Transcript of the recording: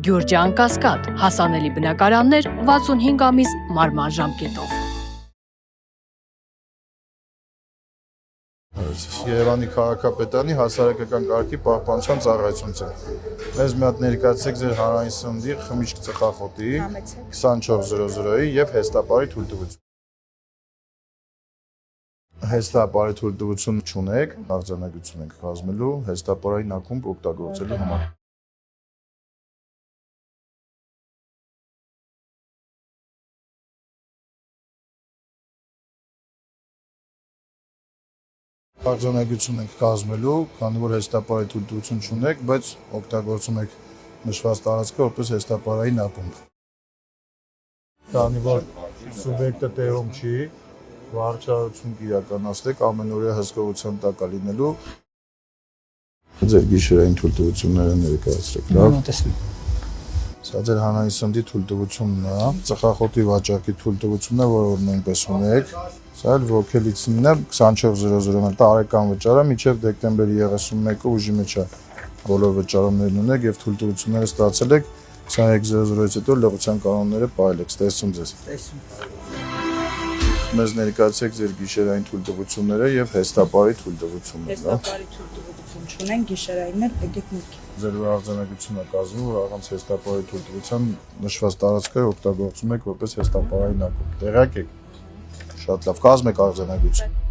Գյուրջան Կասկադ, հասանելի բնակարաններ 65 ամիս մարման ժամկետով։ Երևանի քաղաքապետարանի հասարակական կարգի պահպանության ծառայությունից է։ Մեզ մի հատ ներկայացրեք ձեր հանրային սննդի խմիչք ծխախոտի 2400-ի եւ հեստապարի թույլտվություն։ Հեստապարի թույլտվություն չունեք, արձանագրություն ենք կազմելու հեստապարային ակումբ օգտագործելու համար։ Արձանագրություն ենք կազմելու, քանի որ հեստապարայի թույլտվություն չունեք, բայց օգտագործում եք նշված տարածքը որպես հեստապարային ակումբ։ Քանի որ սուբյեկտը տեղում չի, վարչարություն կիրականացնեք, ամենօրյա հսկողության տակ է լինելու։ Ձեր գիշերային թույլտվությունները ներկայացրեք, լավ։ Սա ձեր հանրային սննդի թույլտվությունն է, ծխախոտի վաճառքի թույլտվությունն է, որը նույնպես ունեք։ Սա էլ ոգելիցինն է 2400-ն տարեկան վճարը մինչև դեկտեմբերի 31-ը ուժի մեջ է բոլոր վճարումներն ունեք եւ թույլտվությունները ստացել եք 2300-ից հետո լղության կանոնները պահել եք, ստեսում ձեզ։ Մեզ ներկայացրեք ձեր գիշերային թույլտվությունները եւ հեստապարի թույլտվությունները։ Հեստապարի թույլտվություն չունեն, գիշերայիններ եկեք մուտք։ Ձեր արձանագրությունը կազմում, որ առանց հեստապարի թույլտվության նշված տարածքը օգտագործում եք որպես հեստապարային ակումբ։ Տեղյակ եք։ Շատ լավ, կազմեք արձանագրություն։